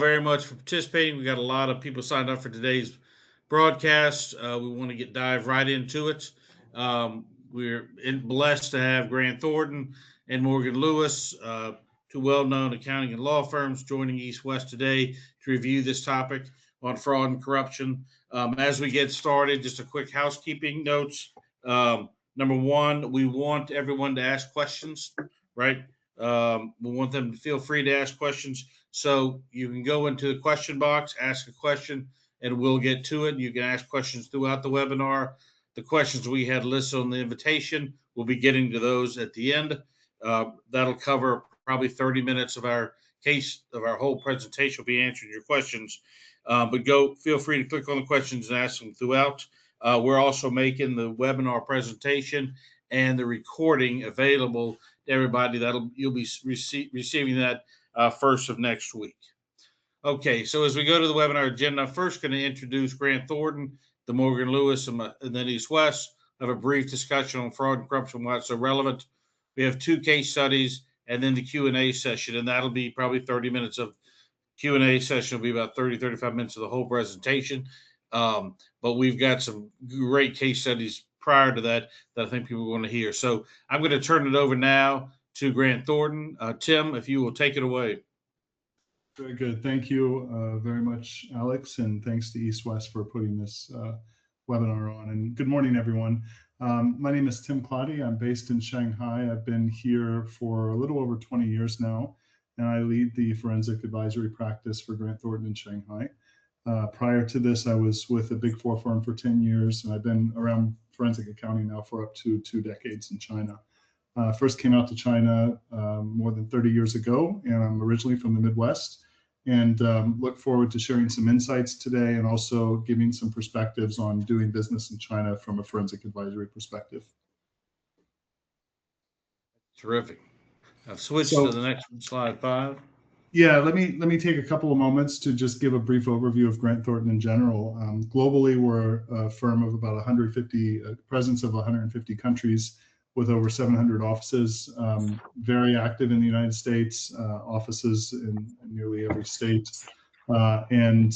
Very much for participating. We got a lot of people signed up for today's broadcast. We want to dive right into it. We're blessed to have Grant Thornton and Morgan Lewis, two well-known accounting and law firms, joining East West today to review this topic on fraud and corruption. As we get started, just a quick housekeeping notes. Number one, we want everyone to ask questions, right? We want them to feel free to ask questions. So you can go into the question box, ask a question, and we'll get to it. You can ask questions throughout the webinar. The questions we had listed on the invitation, we'll be getting to those at the end. That'll cover probably 30 minutes of our whole presentation. Will be answering your questions. But feel free to click on the questions and ask them throughout. We're also making the webinar presentation and the recording available to everybody. You'll be receiving that first of next week. Okay, so as we go to the webinar agenda, I'm first going to introduce Grant Thornton, the Morgan Lewis, and then East West. Have a brief discussion on fraud and corruption, why it's so relevant. We have two case studies and then the Q&A session, and that'll be probably 30 minutes of Q&A session. Will be about 35 minutes of the whole presentation. But we've got some great case studies prior to that I think people want to hear. So I'm going to turn it over now to Grant Thornton. Tim, if you will take it away. Very good. Thank you very much, Alex, and thanks to East West for putting this webinar on. And good morning, everyone. My name is Tim Claudy. I'm based in Shanghai. I've been here for a little over 20 years now, and I lead the forensic advisory practice for Grant Thornton in Shanghai. Prior to this, I was with a Big Four firm for 10 years, and I've been around forensic accounting now for up to 2 decades in China. First came out to China more than 30 years ago, and I'm originally from the Midwest, and look forward to sharing some insights today and also giving some perspectives on doing business in China from a forensic advisory perspective. Terrific. I've switched to the next one, slide 5. Yeah, let me take a couple of moments to just give a brief overview of Grant Thornton in general. Globally, we're a firm of about 150, presence of 150 countries with over 700 offices, very active in the United States, offices in nearly every state. And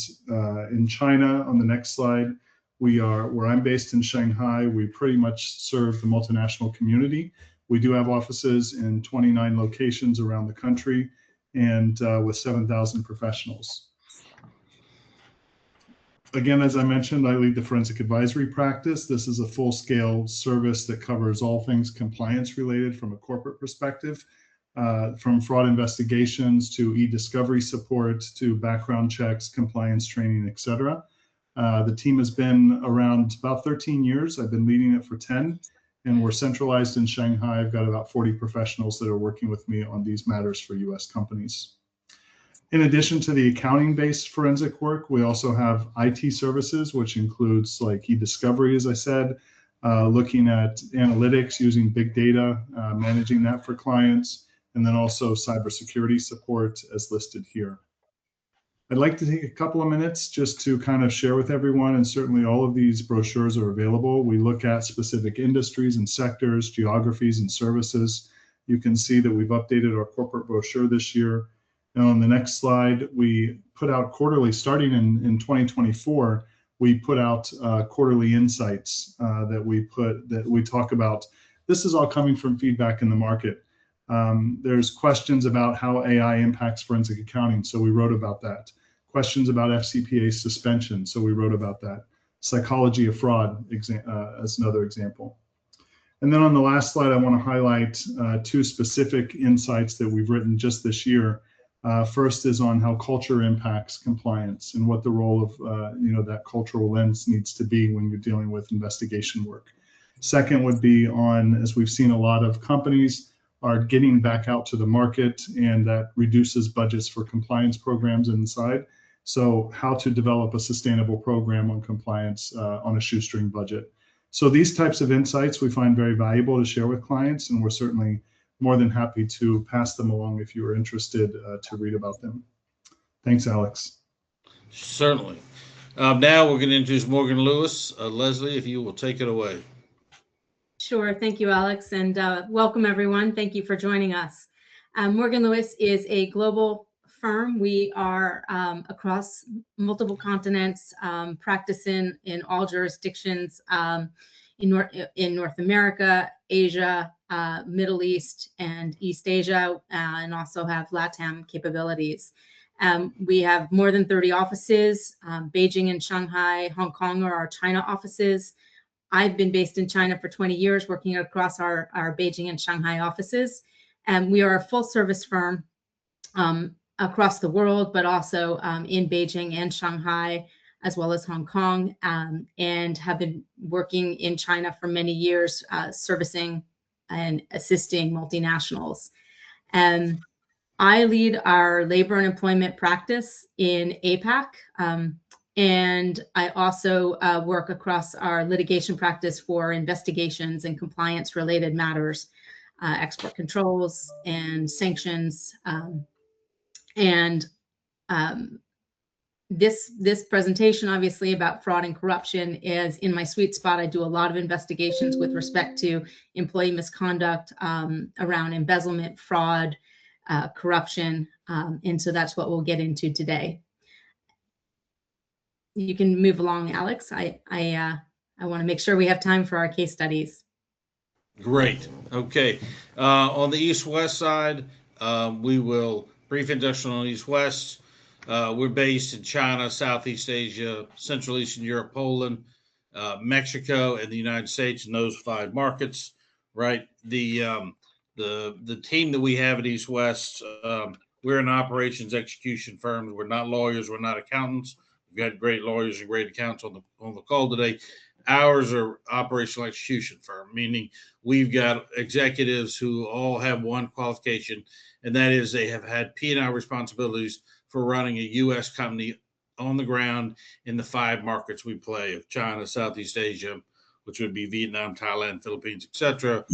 in China, on the next slide, where I'm based in Shanghai, we pretty much serve the multinational community. We do have offices in 29 locations around the country, and with 7,000 professionals. Again, as I mentioned, I lead the forensic advisory practice. This is a full-scale service that covers all things compliance related from a corporate perspective, from fraud investigations to e-discovery support to background checks, compliance training, etc. The team has been around about 13 years. I've been leading it for 10. And we're centralized in Shanghai. I've got about 40 professionals that are working with me on these matters for US companies. In addition to the accounting-based forensic work, we also have IT services, which includes like e-discovery, as I said, looking at analytics using big data, managing that for clients, and then also cybersecurity support as listed here. I'd like to take a couple of minutes just to kind of share with everyone, and certainly all of these brochures are available. We look at specific industries and sectors, geographies and services. You can see that we've updated our corporate brochure this year. And on the next slide, we put out quarterly, starting in 2024, we put out quarterly insights that we talk about. This is all coming from feedback in the market. There's questions about how AI impacts forensic accounting, so we wrote about that. Questions about FCPA suspension, so we wrote about that. Psychology of fraud as another example. And then on the last slide, I want to highlight 2 specific insights that we've written just this year. First is on how culture impacts compliance and what the role of that cultural lens needs to be when you're dealing with investigation work. Second would be on, as we've seen a lot of companies are getting back out to the market, and that reduces budgets for compliance programs inside. So how to develop a sustainable program on compliance on a shoestring budget. So these types of insights we find very valuable to share with clients, and we're certainly more than happy to pass them along if you are interested to read about them. Thanks, Alex. Certainly. Now we're going to introduce Morgan Lewis. Leslie, if you will take it away. Sure. Thank you, Alex, and welcome everyone. Thank you for joining us. Morgan Lewis is a global firm. We are across multiple continents, practicing in all jurisdictions in North America, Asia, Middle East, and East Asia, and also have LATAM capabilities. We have more than 30 offices. Beijing and Shanghai, Hong Kong are our China offices. I've been based in China for 20 years, working across our Beijing and Shanghai offices. And we are a full service firm across the world, but also in Beijing and Shanghai, as well as Hong Kong, and have been working in China for many years, servicing and assisting multinationals. I lead our labor and employment practice in APAC. And I also work across our litigation practice for investigations and compliance related matters, export controls and sanctions. This presentation, obviously, about fraud and corruption is in my sweet spot. I do a lot of investigations with respect to employee misconduct around embezzlement, fraud, corruption. And so that's what we'll get into today. You can move along, Alex. I want to make sure we have time for our case studies. Great. Okay. On the East-West side, we will brief introduction on East-West. We're based in China, Southeast Asia, Central Eastern Europe, Poland, Mexico, and the United States in those 5 markets. Right. The team that we have at East-West, we're an operations execution firm. We're not lawyers. We're not accountants. We've got great lawyers and great accountants on the call today. Ours are operational execution firm, meaning we've got executives who all have one qualification, and that is they have had P&L responsibilities for running a U.S. company on the ground in the 5 markets we play of China, Southeast Asia, which would be Vietnam, Thailand, Philippines, etc.,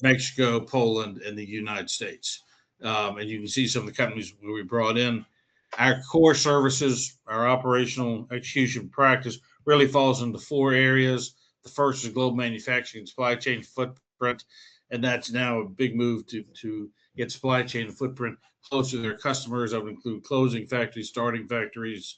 Mexico, Poland, and the United States. And you can see some of the companies we brought in. Our core services, our operational execution practice really falls into 4 areas. The first is global manufacturing and supply chain footprint, and that's now a big move to get supply chain footprint closer to their customers. That would include closing factories, starting factories,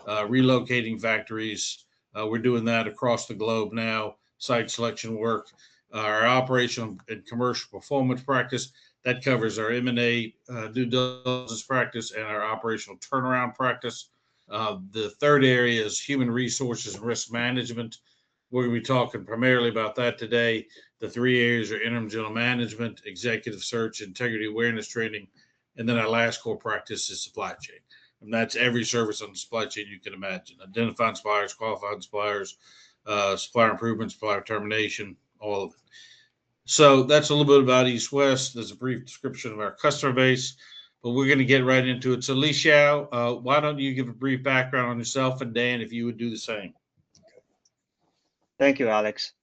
relocating factories. We're doing that across the globe now. Site selection work, our operational and commercial performance practice, that covers our M&A due diligence practice and our operational turnaround practice. The third area is human resources and risk management. We're going to be talking primarily about that today. The 3 areas are interim general management, executive search, integrity awareness training, and then our last core practice is supply chain. And that's every service on the supply chain you can imagine. Identifying suppliers, qualifying suppliers, supplier improvement, supplier termination, all of it. So that's a little bit about East-West. There's a brief description of our customer base, but we're going to get right into it. So Li Xiao, why don't you give a brief background on yourself, and Dan, if you would do the same. Thank you, Alex.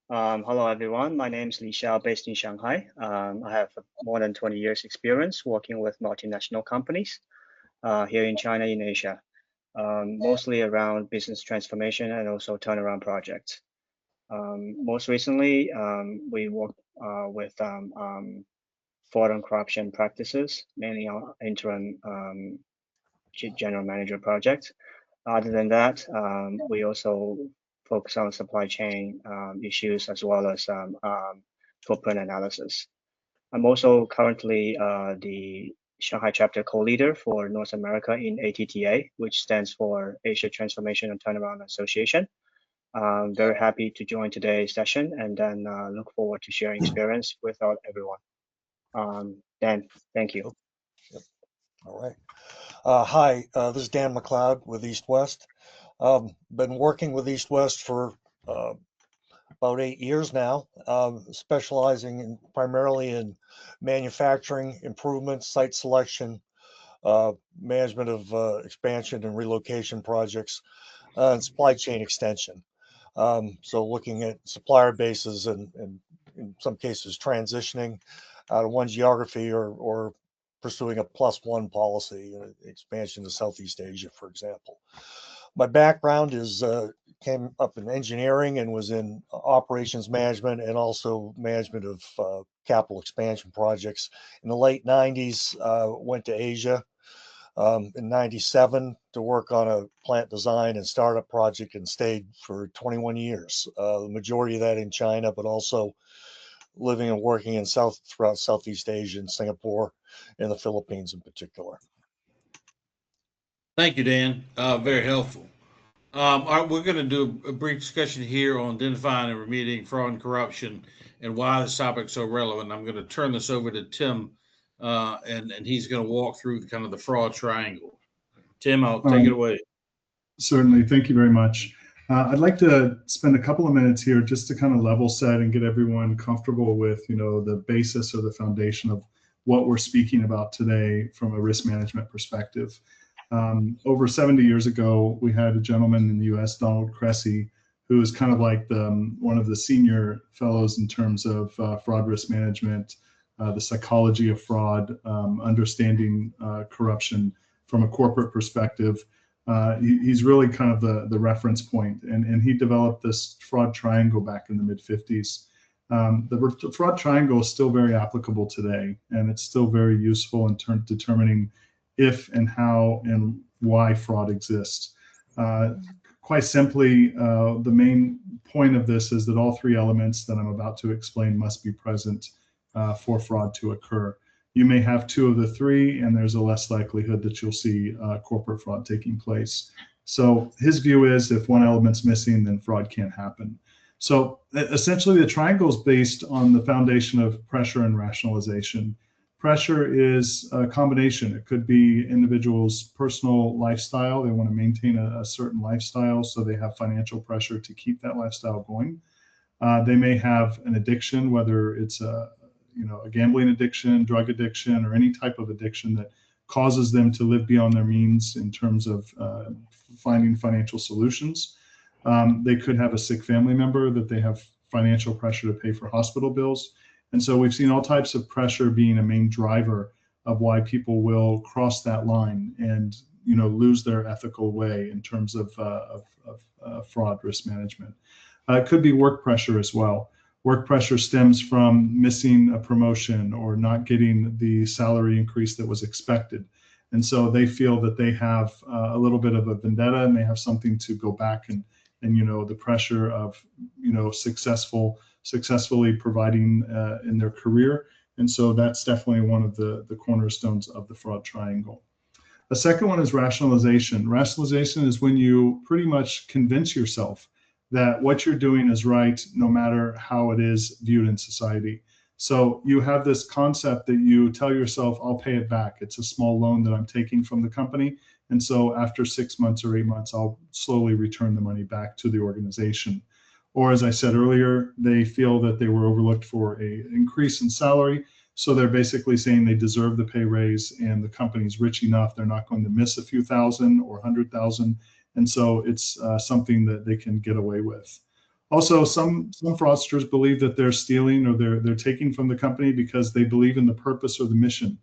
Hello, everyone. My name is Li Xiao, based in Shanghai. I have more than 20 years experience working with multinational companies here in China, in Asia, mostly around business transformation and also turnaround projects. Most recently, we worked with fraud and corruption practices, mainly on interim general manager projects. Other than that, we also focus on supply chain issues as well as footprint analysis. I'm also currently the Shanghai chapter co-leader for North America in ATTA, which stands for Asia Transformation and Turnaround Association. I'm very happy to join today's session and then look forward to sharing experience with everyone. Dan, thank you. Yep. All right. Hi, this is Dan McLeod with East-West. Been working with East-West for about 8 years now, specializing primarily in manufacturing improvements, site selection, management of expansion and relocation projects, and supply chain extension. So looking at supplier bases and in some cases transitioning out of one geography or pursuing a +1 policy, expansion to Southeast Asia, for example. My background is came up in engineering and was in operations management and also management of capital expansion projects. In the late 90s, went to Asia, in '97 to work on a plant design and startup project and stayed for 21 years. The majority of that in China, but also living and working in throughout Southeast Asia and Singapore and the Philippines in particular. Thank you, Dan. Very helpful. All right, we're going to do a brief discussion here on identifying and remediating fraud and corruption and why this topic is so relevant. I'm going to turn this over to Tim, and he's going to walk through kind of the fraud triangle. Tim, I'll take it away. Certainly. Thank you very much. I'd like to spend a couple of minutes here just to kind of level set and get everyone comfortable with, the basis or the foundation of what we're speaking about today from a risk management perspective. Over 70 years ago, we had a gentleman in the U.S., Donald Cressy, who is kind of like one of the senior fellows in terms of fraud risk management, the psychology of fraud, understanding corruption from a corporate perspective. He's really kind of the reference point, and he developed this fraud triangle back in the mid-50s. The fraud triangle is still very applicable today, and it's still very useful in terms of determining if and how and why fraud exists. Quite simply, the main point of this is that all three elements that I'm about to explain must be present for fraud to occur. You may have two of the three, and there's a less likelihood that you'll see corporate fraud taking place. So his view is if one element's missing, then fraud can't happen. So essentially, the triangle is based on the foundation of pressure and rationalization. Pressure is a combination. It could be individuals' personal lifestyle. They want to maintain a certain lifestyle, so they have financial pressure to keep that lifestyle going. They may have an addiction, whether it's a gambling addiction, drug addiction, or any type of addiction that causes them to live beyond their means in terms of finding financial solutions. They could have a sick family member that they have financial pressure to pay for hospital bills. And so we've seen all types of pressure being a main driver of why people will cross that line and lose their ethical way in terms of fraud risk management. It could be work pressure as well. Work pressure stems from missing a promotion or not getting the salary increase that was expected. And so they feel that they have a little bit of a vendetta, and they have something to go back and the pressure of successfully providing in their career. And so that's definitely one of the cornerstones of the fraud triangle. The second one is rationalization. Rationalization is when you pretty much convince yourself that what you're doing is right, no matter how it is viewed in society. So you have this concept that you tell yourself, I'll pay it back. It's a small loan that I'm taking from the company. And so after 6 months or 8 months, I'll slowly return the money back to the organization. Or as I said earlier, they feel that they were overlooked for an increase in salary. So they're basically saying they deserve the pay raise and the company's rich enough, they're not going to miss a few thousand or 100,000. And so it's something that they can get away with. Also, some fraudsters believe that they're stealing or they're taking from the company because they believe in the purpose or the mission.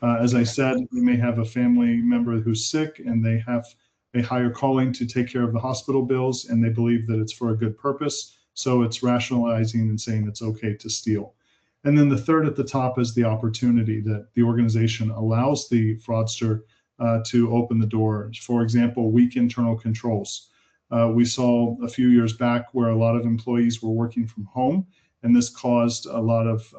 As I said, they may have a family member who's sick and they have a higher calling to take care of the hospital bills, and they believe that it's for a good purpose. So it's rationalizing and saying it's okay to steal. And then the third at the top is the opportunity that the organization allows the fraudster to open the door. For example, weak internal controls. We saw a few years back where a lot of employees were working from home, and this caused a lot of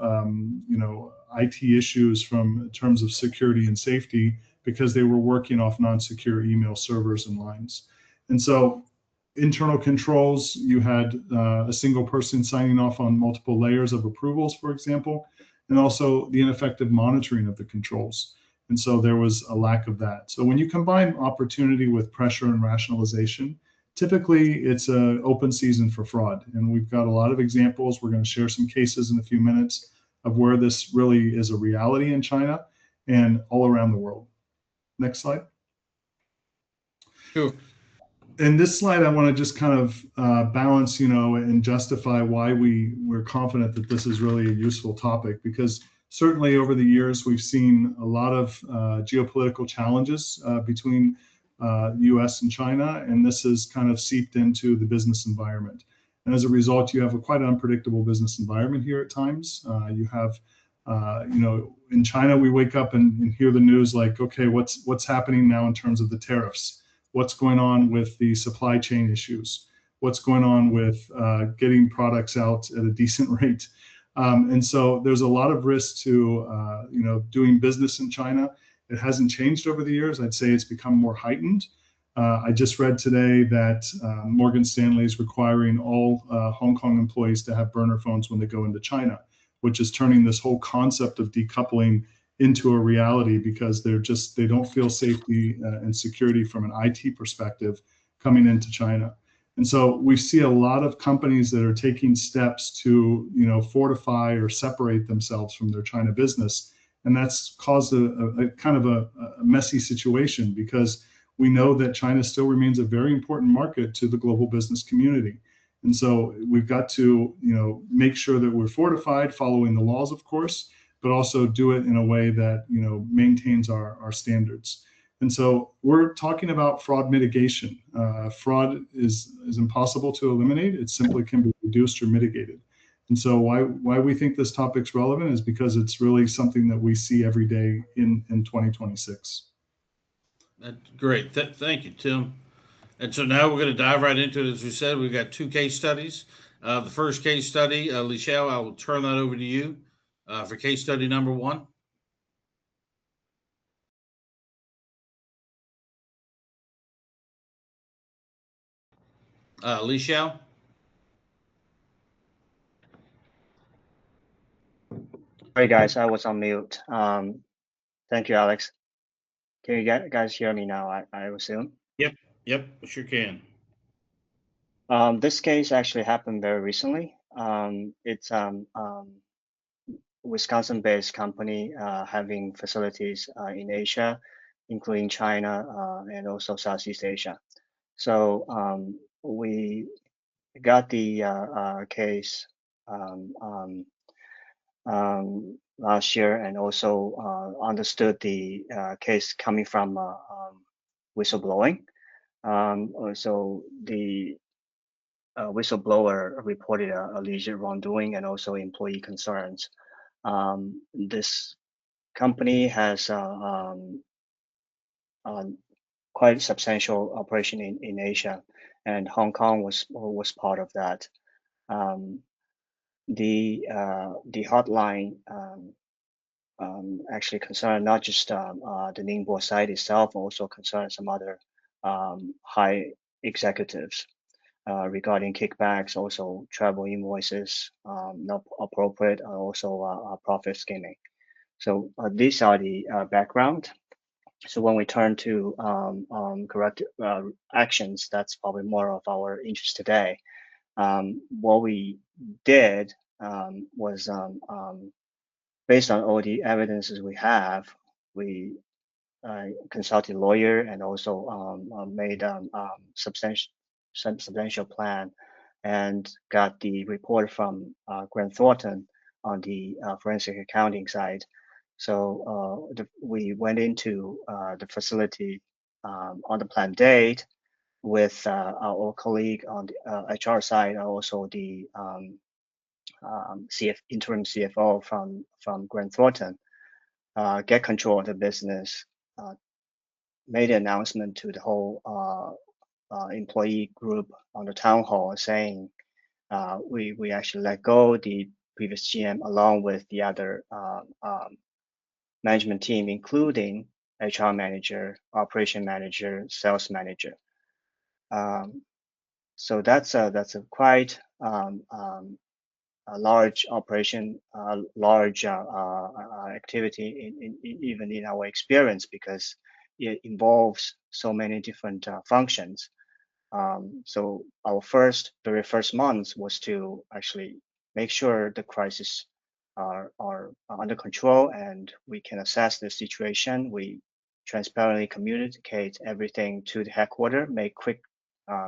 IT issues in terms of security and safety because they were working off non-secure email servers and lines. And so internal controls, you had a single person signing off on multiple layers of approvals, for example, and also the ineffective monitoring of the controls. And so there was a lack of that. So when you combine opportunity with pressure and rationalization, typically it's an open season for fraud. And we've got a lot of examples. We're going to share some cases in a few minutes of where this really is a reality in China and all around the world. Next slide. Sure. In this slide, I want to just kind of balance, and justify why we're confident that this is really a useful topic, because certainly over the years, we've seen a lot of geopolitical challenges between the US and China, and this has kind of seeped into the business environment. And as a result, you have a quite unpredictable business environment here at times. You have In China, we wake up and hear the news like, okay, what's happening now in terms of the tariffs? What's going on with the supply chain issues? What's going on with getting products out at a decent rate? And so there's a lot of risk to, doing business in China. It hasn't changed over the years. I'd say it's become more heightened. I just read today that Morgan Stanley is requiring all Hong Kong employees to have burner phones when they go into China, which is turning this whole concept of decoupling into a reality because they don't feel safety and security from an IT perspective coming into China. And so we see a lot of companies that are taking steps to, fortify or separate themselves from their China business. And that's caused a kind of a messy situation because we know that China still remains a very important market to the global business community. And so we've got to, make sure that we're fortified, following the laws, of course, but also do it in a way that, maintains our standards. And so we're talking about fraud mitigation. Fraud is impossible to eliminate. It simply can be reduced or mitigated. And so why we think this topic's relevant is because it's really something that we see every day in 2026. That's great. Thank you, Tim. And so now we're going to dive right into it. As we said, we've got two case studies. The first case study, Lixiao, I will turn that over to you for case study number one. Lixiao? Sorry, guys, I was on mute. Thank you, Alex. Can you guys hear me now? I assume. Yep, sure can. This case actually happened very recently. It's Wisconsin-based company having facilities in Asia, including China and also Southeast Asia. So we got the case last year and also understood the case coming from whistleblowing. So the whistleblower reported alleged wrongdoing and also employee concerns. This company has quite substantial operation in Asia, and Hong Kong was part of that. The hotline actually concerned not just the Ningbo site itself, also concerned some other high executives regarding kickbacks, also travel invoices not appropriate, also profit skimming. So these are the background. So when we turn to corrective actions, that's probably more of our interest today. What we did was based on all the evidences we have, we consulted a lawyer and also made substantial plan and got the report from Grant Thornton on the forensic accounting side. So we went into the facility on the planned date with our colleague on the HR side, and also the interim CFO from Grant Thornton, get control of the business, made an announcement to the whole employee group on the town hall saying we actually let go the previous GM along with the other management team, including HR manager, operation manager, sales manager. So that's a quite a large operation, large activity even in our experience, because it involves so many different functions. So our very first month was to actually make sure the crisis are under control and we can assess the situation. We transparently communicate everything to the headquarters, make quick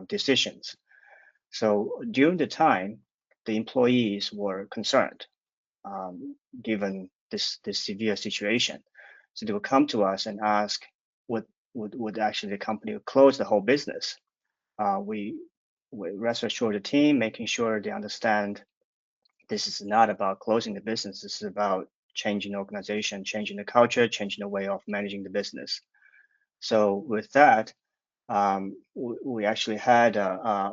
decisions. So during the time, the employees were concerned, given this severe situation. So they would come to us and ask, would actually the company close the whole business? We rest assured the team, making sure they understand this is not about closing the business. This is about changing the organization, changing the culture, changing the way of managing the business. So with that, we actually had a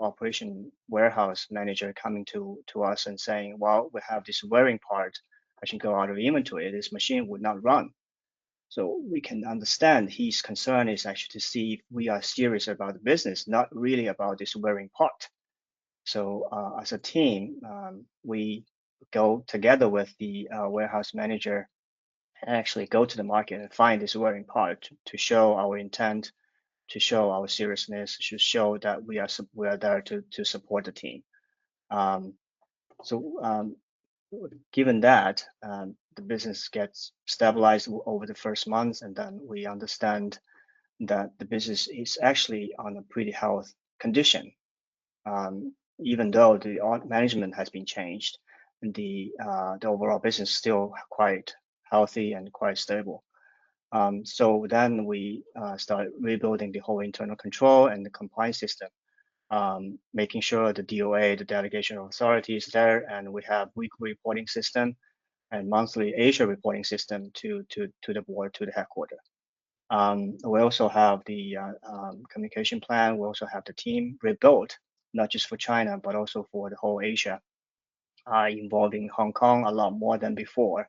operation warehouse manager coming to us and saying, well, we have this wearing part, I should go out of inventory. This machine would not run. So we can understand his concern is actually to see if we are serious about the business, not really about this wearing part. So as a team, we go together with the warehouse manager and actually go to the market and find this wearing part to show our intent, to show our seriousness, to show that we are there to support the team. Given that, the business gets stabilized over the first month, and then we understand that the business is actually on a pretty healthy condition. Even though the management has been changed, the overall business is still quite healthy and quite stable. So then we start rebuilding the whole internal control and the compliance system, making sure the DOA, the delegation of authority, is there, and we have weekly reporting system and monthly Asia reporting system to the board, to the headquarters. We also have the communication plan. We also have the team rebuilt, not just for China, but also for the whole Asia, involving Hong Kong a lot more than before,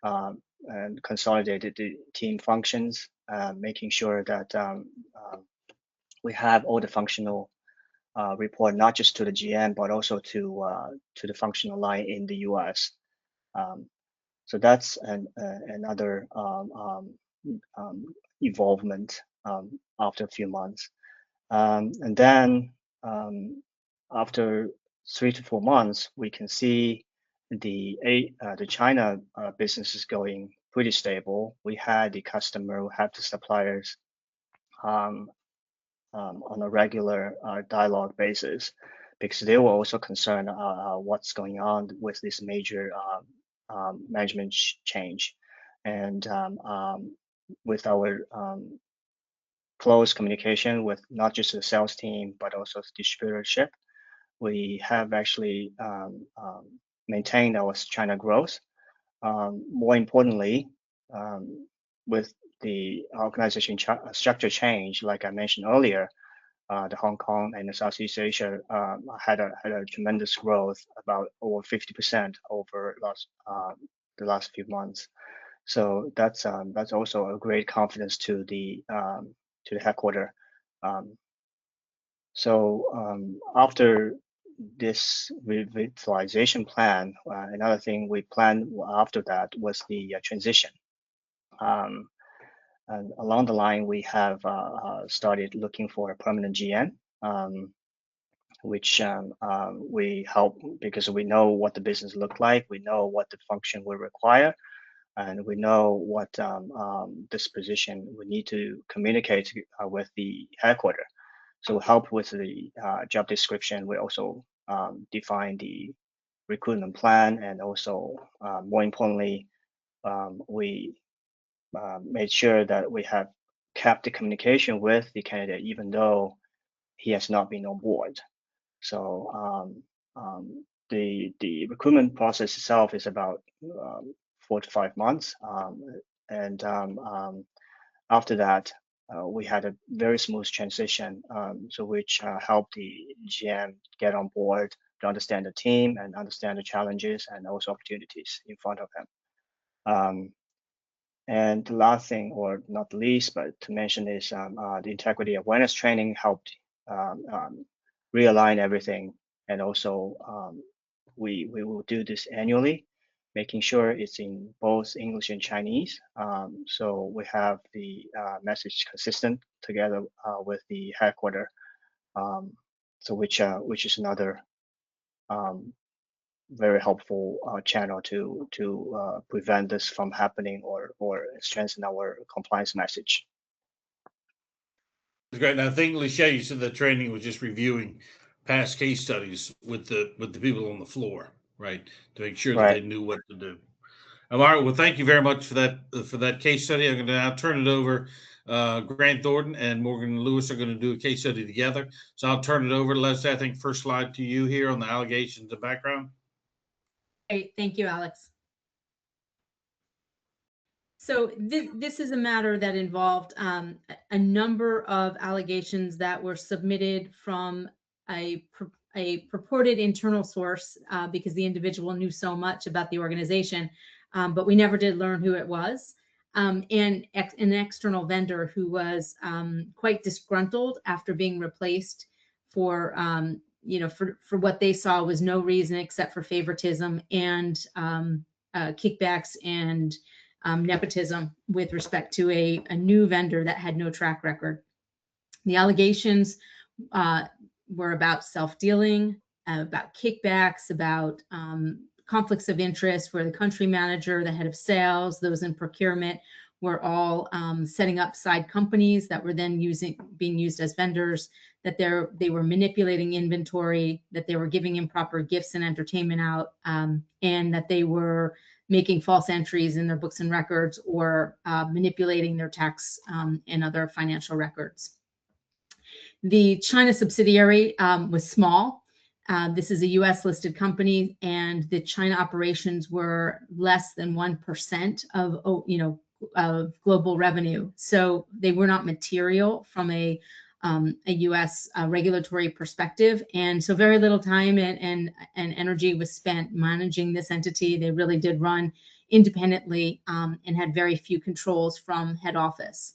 and consolidated the team functions, making sure that we have all the functional report, not just to the GM, but also to the functional line in the US. So that's another involvement after a few months. And then after 3 to 4 months, we can see the China business is going pretty stable. We had the customer, we have the suppliers on a regular dialogue basis, because they were also concerned what's going on with this major management change. And with our close communication with not just the sales team, but also the distributorship, we have actually maintained our China growth. More importantly, with the organization structure change, like I mentioned earlier, the Hong Kong and the Southeast Asia had a tremendous growth, about over 50% over the last few months. So that's also a great confidence to the headquarters. After this revitalization plan, another thing we planned after that was the transition. And along the line, we have started looking for a permanent GM, which we help because we know what the business look like, we know what the function will require, and we know what this position we need to communicate with the headquarters. So help with the job description. We also define the recruitment plan, and also more importantly, we made sure that we have kept the communication with the candidate, even though he has not been on board. So the recruitment process itself is about 4 to 5 months, and after that, we had a very smooth transition, so which helped the GM get on board to understand the team and understand the challenges and also opportunities in front of him. And the last thing, or not the least, but to mention is the integrity awareness training helped realign everything, and also we will do this annually, making sure it's in both English and Chinese. So we have the message consistent together with the headquarters, so which is another very helpful channel to prevent this from happening or strengthen our compliance message. Great. And I think, Licia, you said that training was just reviewing past case studies with the people on the floor, right? To make sure that they knew what to do. All right. Well, thank you very much for that case study. I'm going to now turn it over. Grant Thornton and Morgan Lewis are going to do a case study together. So I'll turn it over. Leslie, I think first slide to you here on the allegations and background. Great. Thank you, Alex. So this is a matter that involved a number of allegations that were submitted from a purported internal source because the individual knew so much about the organization, but we never did learn who it was. And an external vendor who was quite disgruntled after being replaced for for what they saw was no reason except for favoritism and kickbacks and nepotism with respect to a new vendor that had no track record. The allegations were about self-dealing, about kickbacks, about conflicts of interest, where the country manager, the head of sales, those in procurement were all setting up side companies that were then being used as vendors, that they were manipulating inventory, that they were giving improper gifts and entertainment out, and that they were making false entries in their books and records or manipulating their tax and other financial records. The China subsidiary was small. This is a US listed company, and the China operations were less than 1% of global revenue. So they were not material from a US regulatory perspective. And so very little time and energy was spent managing this entity. They really did run independently and had very few controls from head office.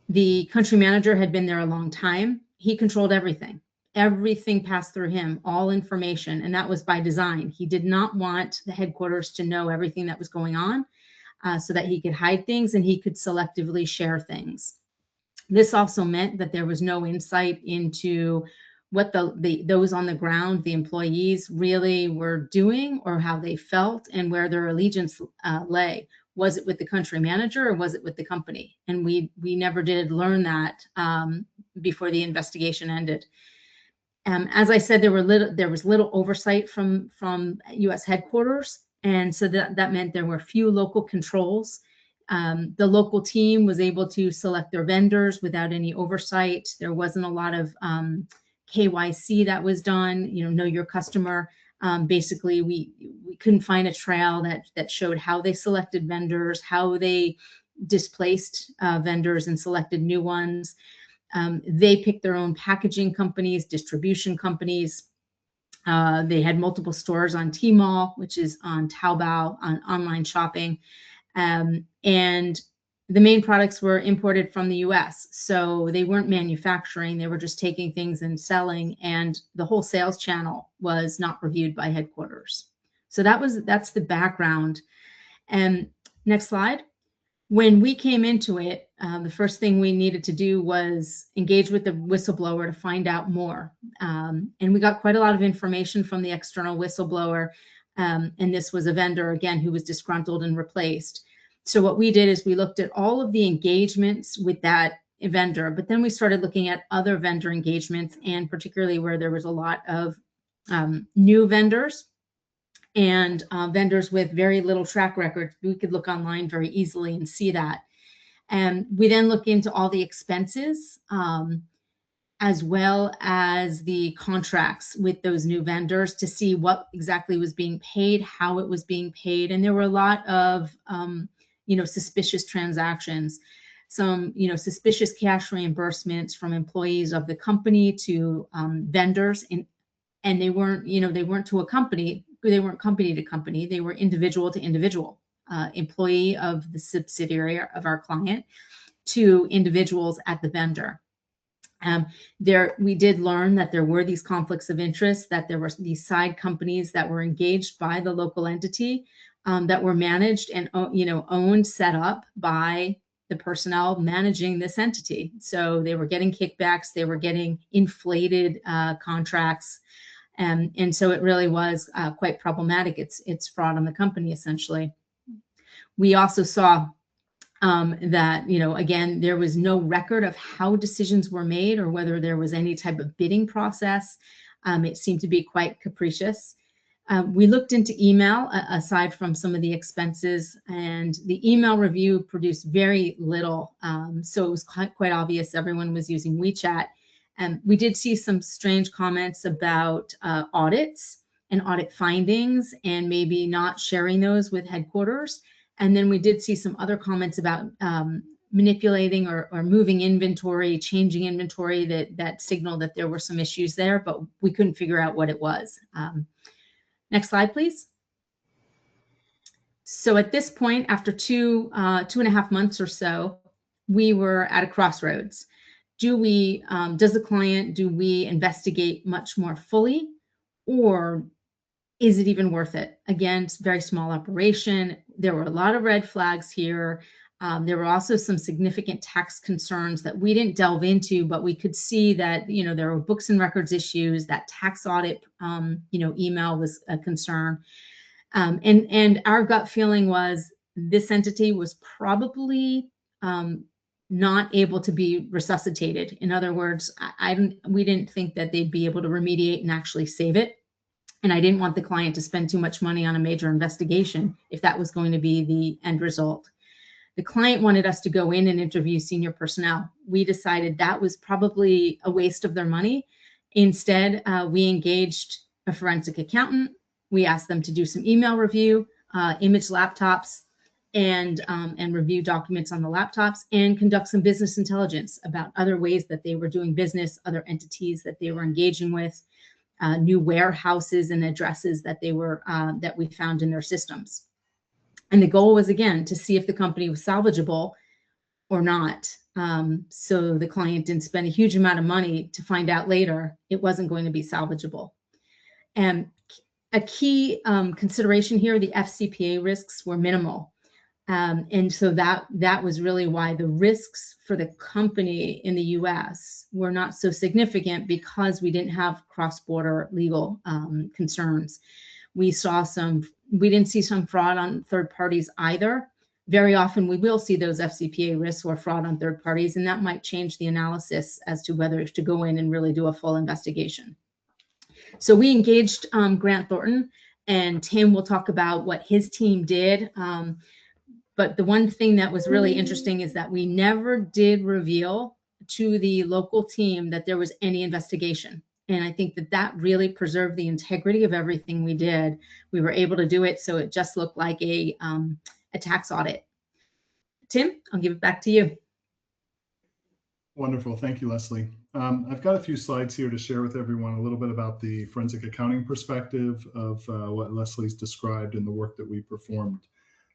The country manager had been there a long time. He controlled everything. Everything passed through him, all information, and that was by design. He did not want the headquarters to know everything that was going on so that he could hide things and he could selectively share things. This also meant that there was no insight into what those on the ground, the employees, really were doing or how they felt and where their allegiance lay. Was it with the country manager or was it with the company? And we never did learn that before the investigation ended. As I said, there was little oversight from U.S. headquarters, and so that meant there were few local controls. The local team was able to select their vendors without any oversight. There wasn't a lot of KYC that was done, know your customer. Basically, we couldn't find a trail that showed how they selected vendors, how they displaced vendors and selected new ones. They picked their own packaging companies, distribution companies. They had multiple stores on Tmall, which is on Taobao, on online shopping. And the main products were imported from the US. So they weren't manufacturing, they were just taking things and selling. And the whole sales channel was not reviewed by headquarters. So that's the background. And next slide. When we came into it, the first thing we needed to do was engage with the whistleblower to find out more. And we got quite a lot of information from the external whistleblower. And this was a vendor, again, who was disgruntled and replaced. So what we did is we looked at all of the engagements with that vendor, but then we started looking at other vendor engagements, and particularly where there was a lot of new vendors and vendors with very little track record. We could look online very easily and see that. And we then look into all the expenses as well as the contracts with those new vendors to see what exactly was being paid, how it was being paid. And there were a lot of suspicious transactions, some suspicious cash reimbursements from employees of the company to vendors, and they weren't to a company. They weren't company to company. They were individual to individual, employee of the subsidiary of our client to individuals at the vendor. We did learn that there were these conflicts of interest, that there were these side companies that were engaged by the local entity, that were managed and owned, set up by the personnel managing this entity. So they were getting kickbacks, they were getting inflated contracts. And so it really was quite problematic. It's fraud on the company, essentially. We also saw that, again, there was no record of how decisions were made or whether there was any type of bidding process. It seemed to be quite capricious. We looked into email aside from some of the expenses, and the email review produced very little. So it was quite obvious everyone was using WeChat. We did see some strange comments about audits and audit findings and maybe not sharing those with headquarters. And then we did see some other comments about manipulating or moving inventory, changing inventory that signaled that there were some issues there, but we couldn't figure out what it was. Next slide, please. So at this point, after 2.5 months or so, we were at a crossroads. Do we investigate much more fully, or is it even worth it? Again, it's a very small operation. There were a lot of red flags here. There were also some significant tax concerns that we didn't delve into, but we could see that, there were books and records issues, that tax audit, email was a concern. And our gut feeling was this entity was probably not able to be resuscitated. In other words, we didn't think that they'd be able to remediate and actually save it. And I didn't want the client to spend too much money on a major investigation if that was going to be the end result. The client wanted us to go in and interview senior personnel. We decided that was probably a waste of their money. Instead, we engaged a forensic accountant. We asked them to do some email review, image laptops, and review documents on the laptops, and conduct some business intelligence about other ways that they were doing business, other entities that they were engaging with, new warehouses and addresses that that we found in their systems. And the goal was, again, to see if the company was salvageable or not. So the client didn't spend a huge amount of money to find out later it wasn't going to be salvageable. And a key consideration here, the FCPA risks were minimal. And so that was really why the risks for the company in the US were not so significant, because we didn't have cross-border legal concerns. We didn't see some fraud on third parties either. Very often we will see those FCPA risks or fraud on third parties, and that might change the analysis as to whether to go in and really do a full investigation. So we engaged Grant Thornton, and Tim will talk about what his team did. But the one thing that was really interesting is that we never did reveal to the local team that there was any investigation. And I think that really preserved the integrity of everything we did. We were able to do it so it just looked like a tax audit. Tim, I'll give it back to you. Wonderful. Thank you, Leslie. I've got a few slides here to share with everyone a little bit about the forensic accounting perspective of what Leslie's described and the work that we performed.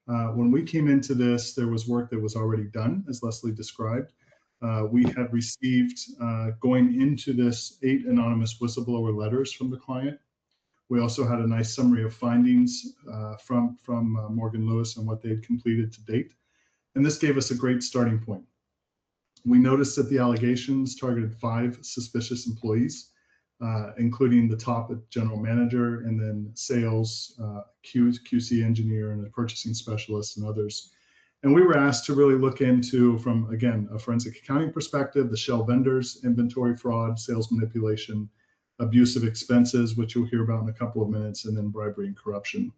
When we came into this, there was work that was already done, as Leslie described. We had received, going into this, 8 anonymous whistleblower letters from the client. We also had a nice summary of findings from Morgan Lewis and what they'd completed to date. And this gave us a great starting point. We noticed that the allegations targeted 5 suspicious employees, including the top general manager, and then sales, QC engineer, and a purchasing specialist, and others. And we were asked to really look into, from, again, a forensic accounting perspective, the shell vendors, inventory fraud, sales manipulation, abusive expenses, which you'll hear about in a couple of minutes, and then bribery and corruption.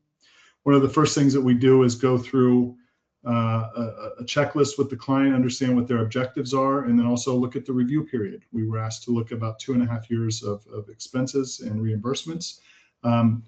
One of the first things that we do is go through a checklist with the client, understand what their objectives are, and then also look at the review period. We were asked to look about 2.5 years of expenses and reimbursements.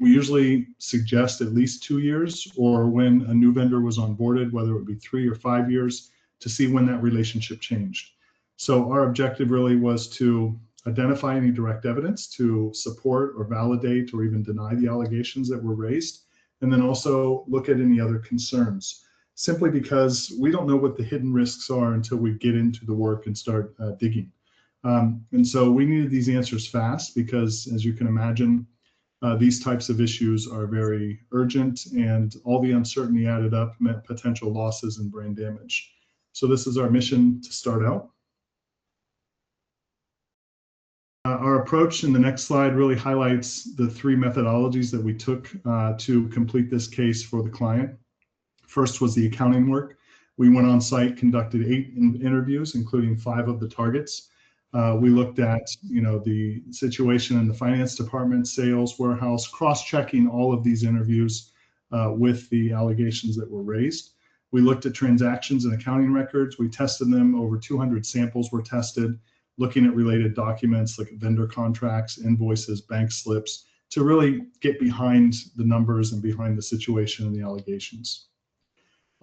We usually suggest at least 2 years, or when a new vendor was onboarded, whether it would be 3 or 5 years, to see when that relationship changed. So our objective really was to identify any direct evidence to support or validate or even deny the allegations that were raised, and then also look at any other concerns, simply because we don't know what the hidden risks are until we get into the work and start digging. And so we needed these answers fast because, as you can imagine, these types of issues are very urgent, and all the uncertainty added up meant potential losses and brain damage. So this is our mission to start out. Our approach in the next slide really highlights the 3 methodologies that we took to complete this case for the client. First was the accounting work. We went on site, conducted 8 interviews, including 5 of the targets. We looked at, the situation in the finance department, sales, warehouse, cross-checking all of these interviews with the allegations that were raised. We looked at transactions and accounting records. We tested them. Over 200 samples were tested, looking at related documents like vendor contracts, invoices, bank slips, to really get behind the numbers and behind the situation and the allegations.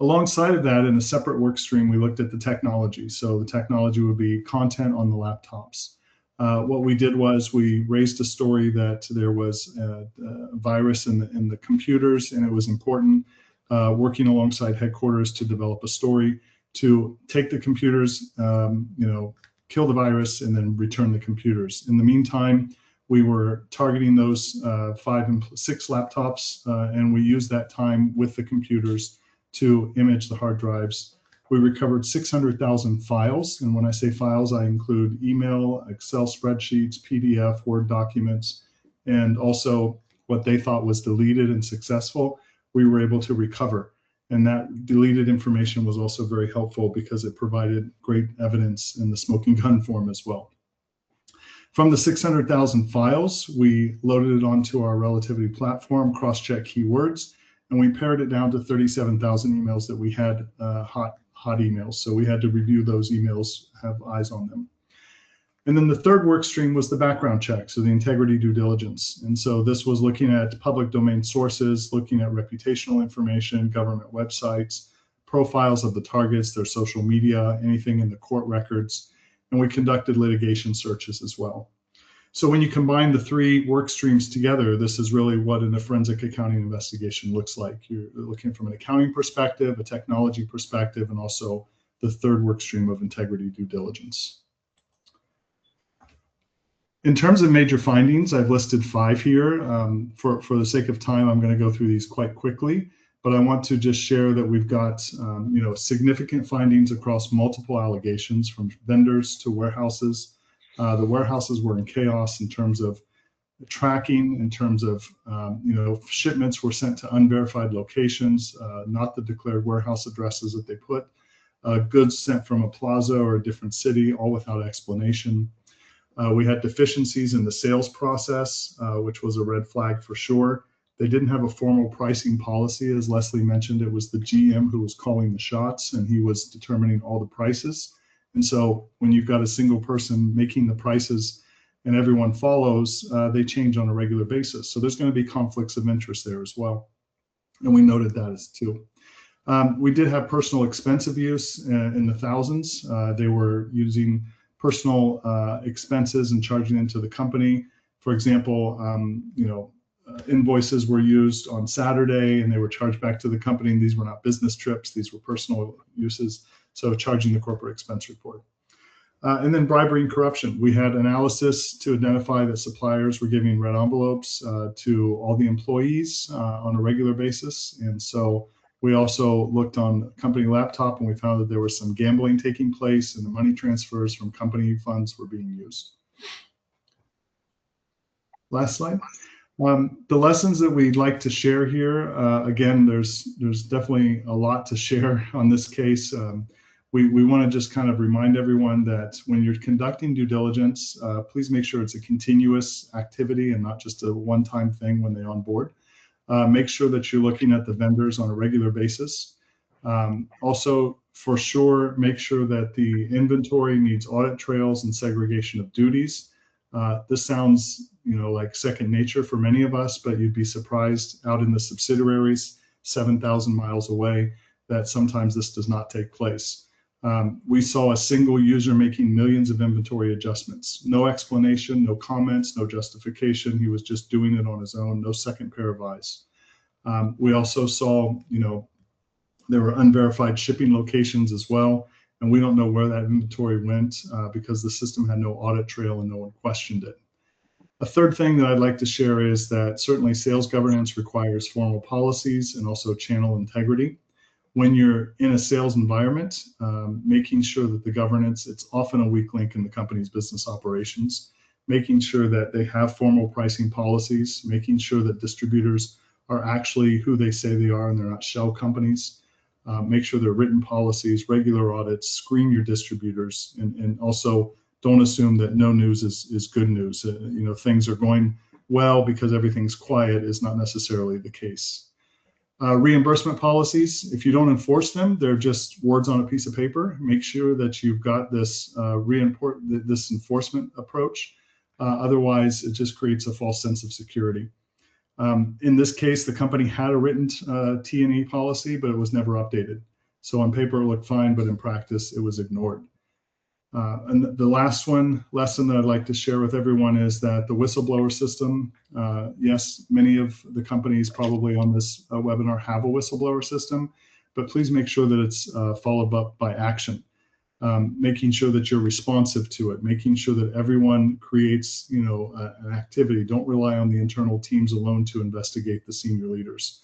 Alongside of that, in a separate work stream, we looked at the technology. So the technology would be content on the laptops. What we did was we raised a story that there was a virus in the computers, and it was important, working alongside headquarters to develop a story to take the computers, kill the virus, and then return the computers. In the meantime, we were targeting those 5 and 6 laptops, and we used that time with the computers to image the hard drives. We recovered 600,000 files, and when I say files, I include email, Excel spreadsheets, PDF, Word documents, and also what they thought was deleted and successful, we were able to recover. And that deleted information was also very helpful because it provided great evidence in the smoking gun form as well. From the 600,000 files, we loaded it onto our relativity platform, cross-checked keywords, and we pared it down to 37,000 emails that we had hot emails. So we had to review those emails, have eyes on them. And then the third work stream was the background check, so the integrity due diligence. And so this was looking at public domain sources, looking at reputational information, government websites, profiles of the targets, their social media, anything in the court records, and we conducted litigation searches as well. So when you combine the 3 work streams together, this is really what a forensic accounting investigation looks like. You're looking from an accounting perspective, a technology perspective, and also the third work stream of integrity due diligence. In terms of major findings, I've listed 5 here. For the sake of time, I'm going to go through these quite quickly, but I want to just share that we've got significant findings across multiple allegations, from vendors to warehouses. The warehouses were in chaos in terms of tracking, in terms of shipments were sent to unverified locations, not the declared warehouse addresses that they put. Goods sent from a plaza or a different city, all without explanation. We had deficiencies in the sales process, which was a red flag for sure. They didn't have a formal pricing policy. As Leslie mentioned, it was the GM who was calling the shots, and he was determining all the prices. And so when you've got a single person making the prices and everyone follows, they change on a regular basis. So there's going to be conflicts of interest there as well. And we noted that as too. We did have personal expense abuse in the thousands. They were using personal expenses and charging into the company. For example, invoices were used on Saturday and they were charged back to the company. And these were not business trips, these were personal uses. So charging the corporate expense report. And then bribery and corruption. We had analysis to identify that suppliers were giving red envelopes to all the employees on a regular basis. And so we also looked on company laptop and we found that there was some gambling taking place and the money transfers from company funds were being used. Last slide. The lessons that we'd like to share here, again, there's definitely a lot to share on this case. We want to just kind of remind everyone that when you're conducting due diligence, please make sure it's a continuous activity and not just a one-time thing when they onboard. Make sure that you're looking at the vendors on a regular basis. Also, for sure, make sure that the inventory needs audit trails and segregation of duties. This sounds, like second nature for many of us, but you'd be surprised out in the subsidiaries, 7,000 miles away, that sometimes this does not take place. We saw a single user making millions of inventory adjustments. No explanation, no comments, no justification. He was just doing it on his own, no second pair of eyes. We also saw, there were unverified shipping locations as well, and we don't know where that inventory went because the system had no audit trail and no one questioned it. A third thing that I'd like to share is that certainly sales governance requires formal policies and also channel integrity. When you're in a sales environment, making sure that the governance, it's often a weak link in the company's business operations, making sure that they have formal pricing policies, making sure that distributors are actually who they say they are and they're not shell companies. Make sure there are written policies, regular audits, screen your distributors, and also don't assume that no news is good news. Things are going well because everything's quiet is not necessarily the case. Reimbursement policies, if you don't enforce them, they're just words on a piece of paper. Make sure that you've got this enforcement approach. Otherwise, it just creates a false sense of security. In this case, the company had a written T&E policy, but it was never updated. So on paper, it looked fine, but in practice, it was ignored. And the last lesson that I'd like to share with everyone is that the whistleblower system, yes, many of the companies probably on this webinar have a whistleblower system, but please make sure that it's followed up by action, making sure that you're responsive to it, making sure that everyone creates, an activity. Don't rely on the internal teams alone to investigate the senior leaders.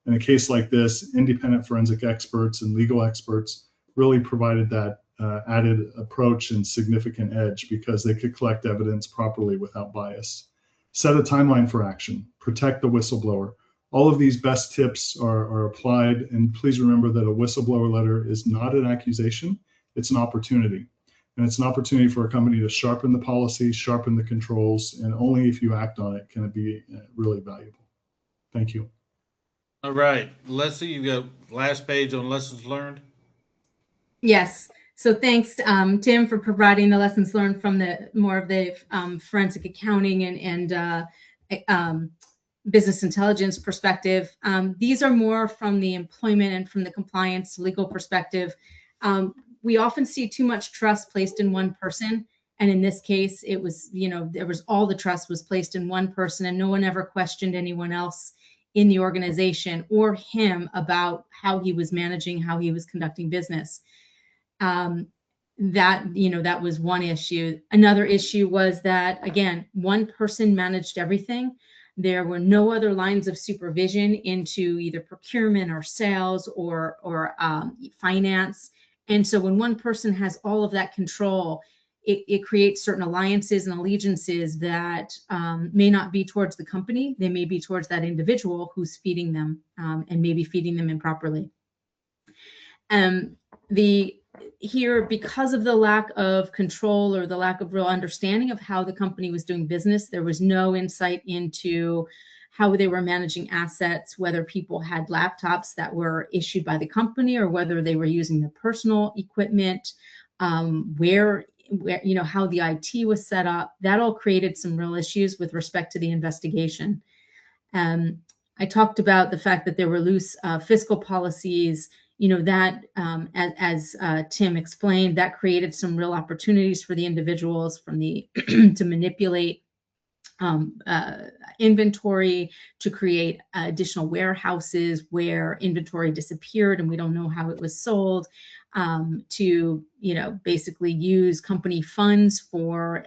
In a case like this, independent forensic experts and legal experts really provided that added approach and significant edge because they could collect evidence properly without bias. Set a timeline for action, protect the whistleblower. All of these best tips are applied, and please remember that a whistleblower letter is not an accusation, it's an opportunity. And it's an opportunity for a company to sharpen the policy, sharpen the controls, and only if you act on it can it be really valuable. Thank you. All right, Leslie, you got last page on lessons learned. Yes. So thanks, Tim, for providing the lessons learned from the more of the forensic accounting and business intelligence perspective. These are more from the employment and from the compliance legal perspective. We often see too much trust placed in one person. And in this case, it was, there was all the trust was placed in one person and no one ever questioned anyone else in the organization or him about how he was managing, how he was conducting business. That was one issue. Another issue was that, again, one person managed everything. There were no other lines of supervision into either procurement or sales or finance. And so when one person has all of that control, it creates certain alliances and allegiances that may not be towards the company. They may be towards that individual who's feeding them and maybe feeding them improperly. Here, because of the lack of control or the lack of real understanding of how the company was doing business, there was no insight into how they were managing assets, whether people had laptops that were issued by the company or whether they were using their personal equipment, where how the IT was set up. That all created some real issues with respect to the investigation. I talked about the fact that there were loose fiscal policies. That as Tim explained, that created some real opportunities for the individuals to manipulate inventory, to create additional warehouses where inventory disappeared and we don't know how it was sold, to basically use company funds for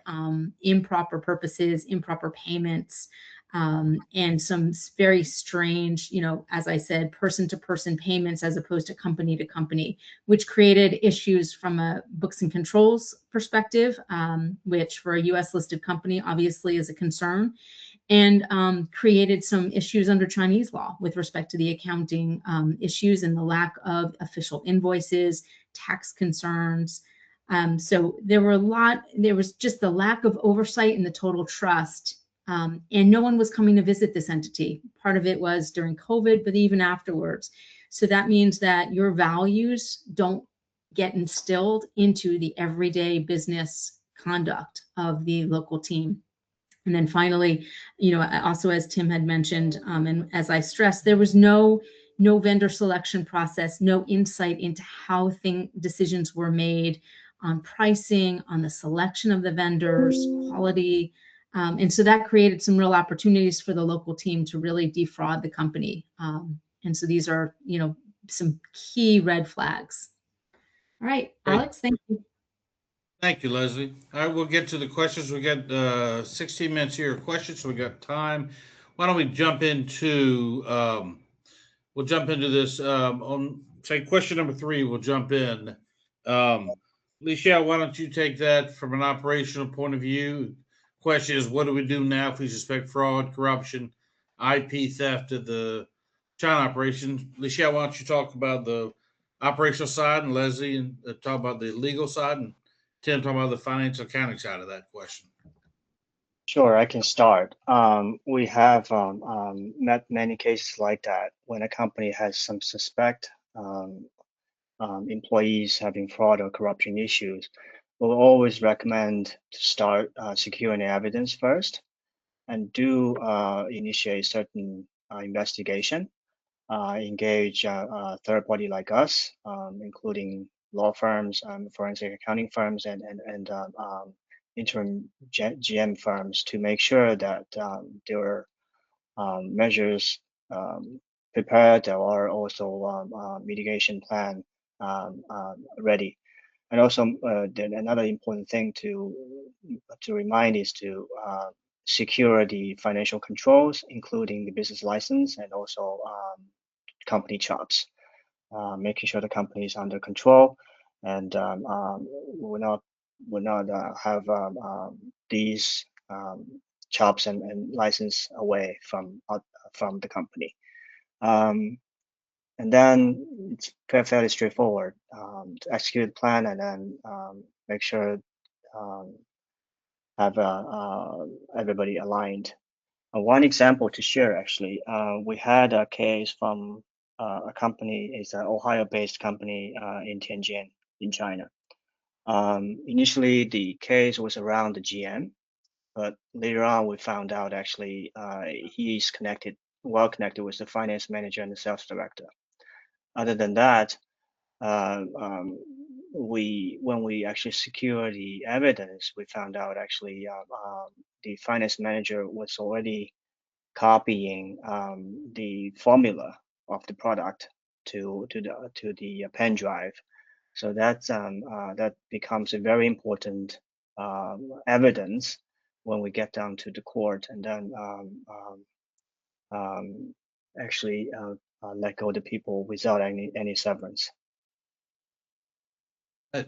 improper purposes, improper payments. And some very strange, as I said, person-to-person payments as opposed to company-to-company, which created issues from a books and controls perspective, which for a US listed company obviously is a concern, and created some issues under Chinese law with respect to the accounting issues and the lack of official invoices, tax concerns. So there was just the lack of oversight and the total trust. And no one was coming to visit this entity. Part of it was during COVID, but even afterwards. So that means that your values don't get instilled into the everyday business conduct of the local team. And then finally, also as Tim had mentioned, and as I stressed, there was no vendor selection process, no insight into how decisions were made on pricing, on the selection of the vendors, quality. And so that created some real opportunities for the local team to really defraud the company. And so these are, some key red flags. All right, Great. Alex, thank you. Thank you, Leslie. All right, we'll get to the questions. We got 16 minutes here of questions, so we got time. Why don't we jump into, this on, say, question number 3, we'll jump in. Lichelle, why don't you take that from an operational point of view? Question is, what do we do now if we suspect fraud, corruption, IP theft at the China operation? Lichelle, why don't you talk about the operational side, and Leslie and talk about the legal side, and Tim talk about the financial accounting side of that question. Sure, I can start. We have met many cases like that when a company has some suspect employees having fraud or corruption issues. We'll always recommend to start securing the evidence first, and do initiate certain investigation, engage a third party like us, including law firms, forensic accounting firms, and interim GM firms to make sure that there are measures prepared or also mitigation plan ready. And also, then another important thing to remind is to secure the financial controls, including the business license and also company charts, making sure the company is under control, and will not have these chops and license away from the company. And then it's fairly straightforward to execute the plan and then make sure have everybody aligned. One example to share, actually, we had a case from a company, it's an Ohio-based company in Tianjin, in China. Initially, the case was around the GM, but later on, we found out actually he's well connected with the finance manager and the sales director. Other than that, when we actually secure the evidence, we found out actually the finance manager was already copying the formula of the product to the pen drive. So that becomes a very important evidence when we get down to the court, and then actually let go the people without any severance.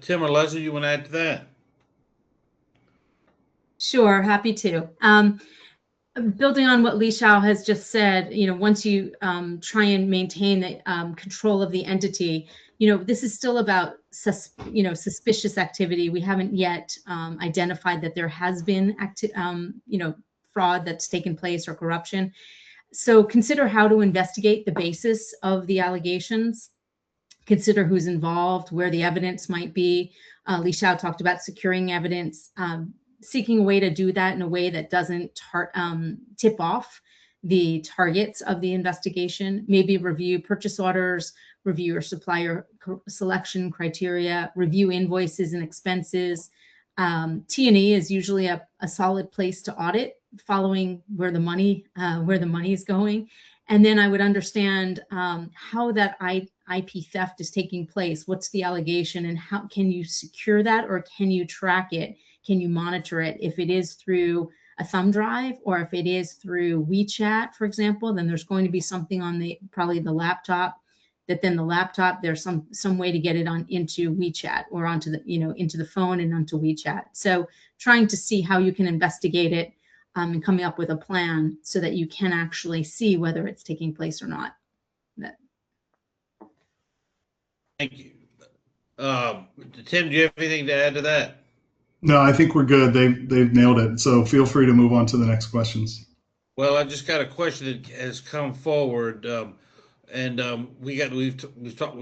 Tim or Leslie, you want to add to that? Sure, happy to. Building on what Li Xiao has just said, once you try and maintain the control of the entity, this is still about suspicious activity. We haven't yet identified that there has been fraud that's taken place or corruption. So consider how to investigate the basis of the allegations. Consider who's involved, where the evidence might be. Li Xiao talked about securing evidence, seeking a way to do that in a way that doesn't tip off the targets of the investigation. Maybe review purchase orders, review your supplier selection criteria, review invoices and expenses. T&E is usually a solid place to audit, following where the money is going. And then I would understand how that IP theft is taking place. What's the allegation, and how can you secure that, or can you track it? Can you monitor it? If it is through a thumb drive, or if it is through WeChat, for example, then there's going to be something on probably the laptop. That then the laptop, there's some way to get it into WeChat, or onto the into the phone and onto WeChat. So trying to see how you can investigate it and coming up with a plan so that you can actually see whether it's taking place or not. Thank you. Tim, do you have anything to add to that? No, I think we're good. They've nailed it. So feel free to move on to the next questions. Well, I just got a question that has come forward, and we've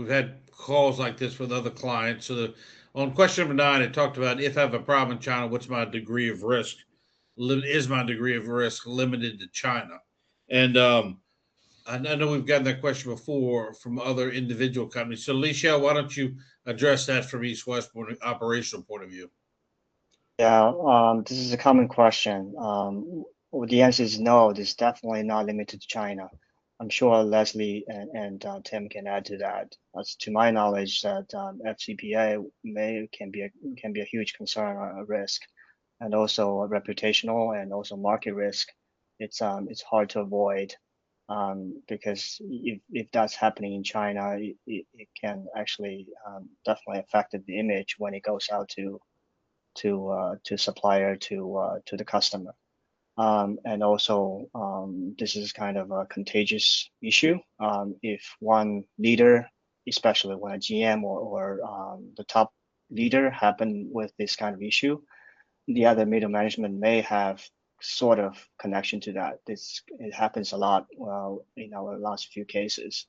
had calls like this with other clients. So on question number 9, it talked about, if I have a problem in China, what's my degree of risk? Is my degree of risk limited to China? And I know we've gotten that question before from other individual companies. So Li Xiao, why don't you address that from East West operational point of view? Yeah, this is a common question. Well, the answer is no. This is definitely not limited to China. I'm sure Leslie and Tim can add to that. As to my knowledge, that FCPA can be a huge concern or a risk, and also a reputational and also market risk. It's hard to avoid because if that's happening in China, it can actually definitely affect the image when it goes out to supplier to the customer. And also, this is kind of a contagious issue. If one leader, especially when a GM or the top leader happen with this kind of issue, the other middle management may have sort of connection to that. It happens a lot in our last few cases.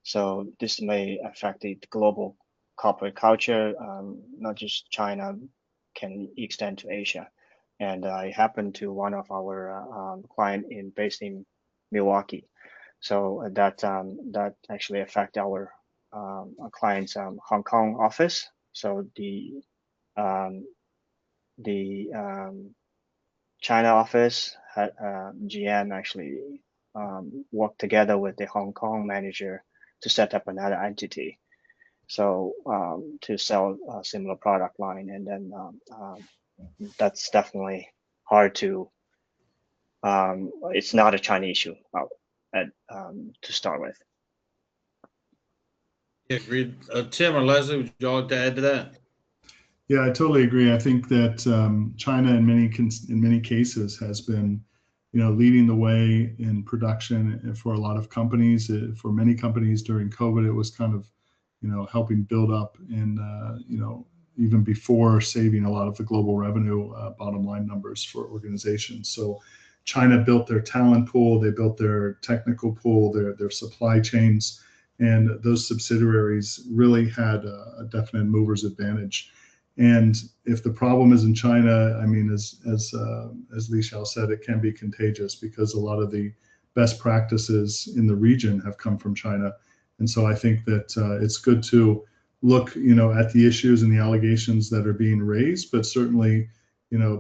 So this may affect the global corporate culture, not just China, can extend to Asia. and I happened to one of our client based in Milwaukee. So that actually affect our client's Hong Kong office. So the China office had GM actually worked together with the Hong Kong manager to set up another entity. So to sell a similar product line, and then that's definitely hard to. It's not a China issue to start with. Yeah, agreed. Tim or Leslie, would you all like to add to that? Yeah, I totally agree. I think that China, in many cases, has been, leading the way in production for a lot of companies. For many companies during COVID, it was kind of, helping build up and, even before saving a lot of the global revenue bottom line numbers for organizations. So China built their talent pool, they built their technical pool, their supply chains, and those subsidiaries really had a definite mover's advantage. And if the problem is in China, I mean, as Li Xiao said, it can be contagious because a lot of the best practices in the region have come from China. And so I think that it's good to look, at the issues and the allegations that are being raised, but certainly,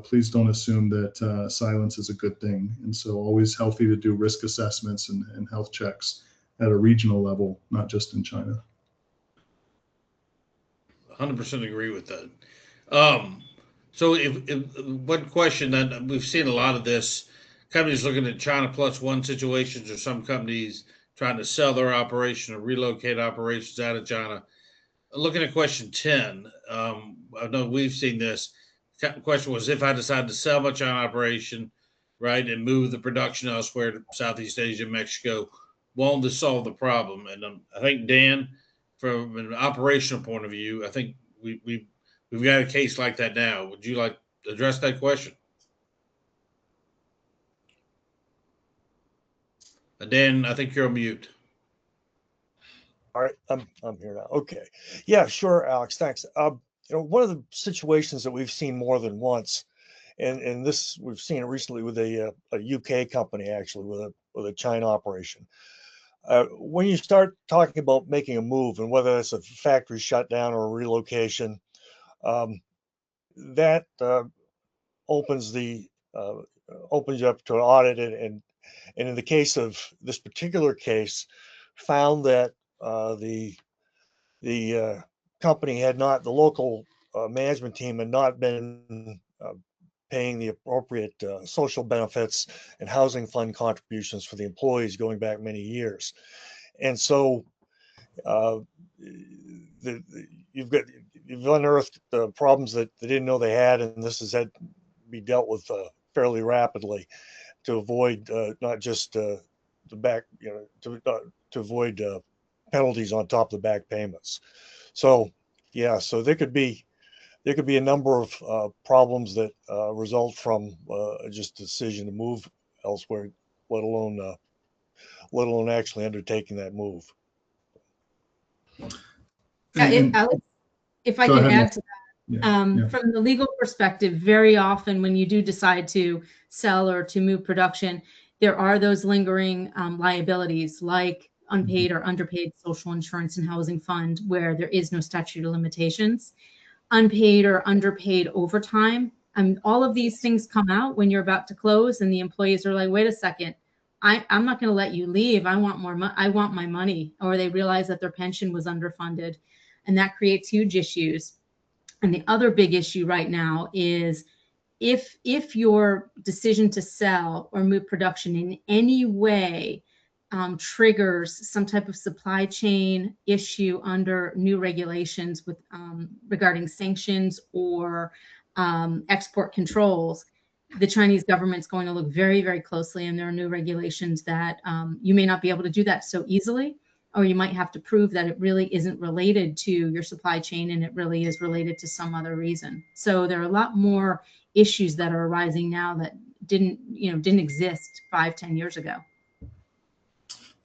please don't assume that silence is a good thing. And so always healthy to do risk assessments and health checks at a regional level, not just in China. 100% agree with that. So if one question that we've seen a lot of this, companies looking at China plus one situations, or some companies trying to sell their operation or relocate operations out of China. Looking at question 10, I know we've seen this. The question was, if I decide to sell my China operation, right, and move the production elsewhere to Southeast Asia, Mexico, won't this solve the problem? And I think, Dan, from an operational point of view, I think we've got a case like that now. Would you like to address that question? Dan, I think you're on mute. All right, I'm here now. Okay, yeah, sure, Alex. Thanks. One of the situations that we've seen more than once, and this we've seen it recently with a UK company, actually with a China operation. When you start talking about making a move, and whether it's a factory shutdown or a relocation, that opens you up to an audit, and in the case of this particular case, found that the company had not, the local management team had not been paying the appropriate social benefits and housing fund contributions for the employees going back many years. And so you've unearthed the problems that they didn't know they had, and this has had to be dealt with fairly rapidly to avoid not just the back, to avoid penalties on top of the back payments. So yeah, so there could be a number of problems that result from just a decision to move elsewhere, let alone actually undertaking that move. Alex, if I can add to that, Yeah. from the legal perspective, very often when you do decide to sell or to move production, there are those lingering liabilities like unpaid or underpaid social insurance and housing fund, where there is no statute of limitations, unpaid or underpaid overtime. All of these things come out when you're about to close, and the employees are like, wait a second, I'm not going to let you leave. I want more I want my money. Or they realize that their pension was underfunded, and that creates huge issues. And the other big issue right now is if your decision to sell or move production in any way triggers some type of supply chain issue under new regulations with regarding sanctions or export controls, the Chinese government's going to look very, very closely, and there are new regulations that you may not be able to do that so easily, or you might have to prove that it really isn't related to your supply chain and it really is related to some other reason. So there are a lot more issues that are arising now that didn't exist 5-10 years ago.